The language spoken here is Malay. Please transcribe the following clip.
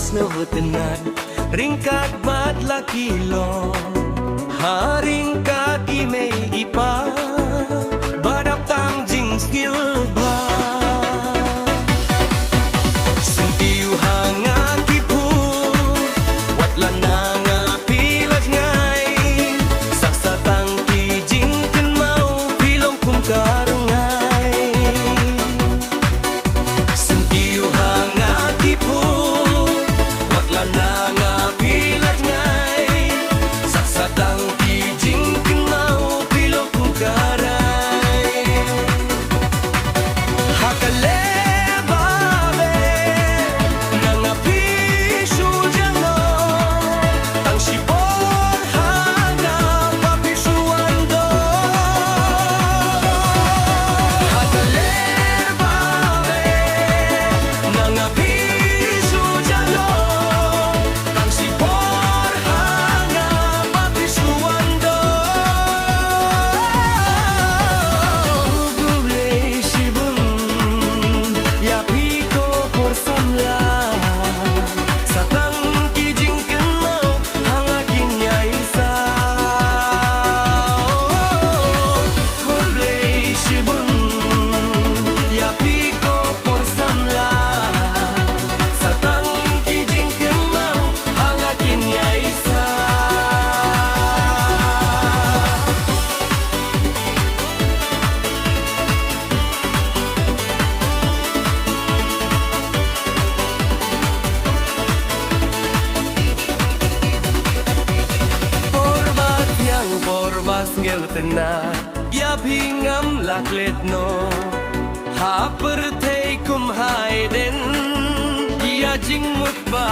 Nuhutenan ringkat batla kilo haring kaki may ipa badap tang jing skill ba sentiu hanga tipu watla nanga pilat ngai saksa tang ki jing ken mau pilong kum karungai sentiu hanga tipu nanga pilat ngai saksa tang kijing kenau pilok pukarai hakale babe nanga pisu jano tang sipon hanga papisuando hakale babe nanga pisu jano ngel tena ya bingam laklet no ha per thei kum hai den ya jing mut ba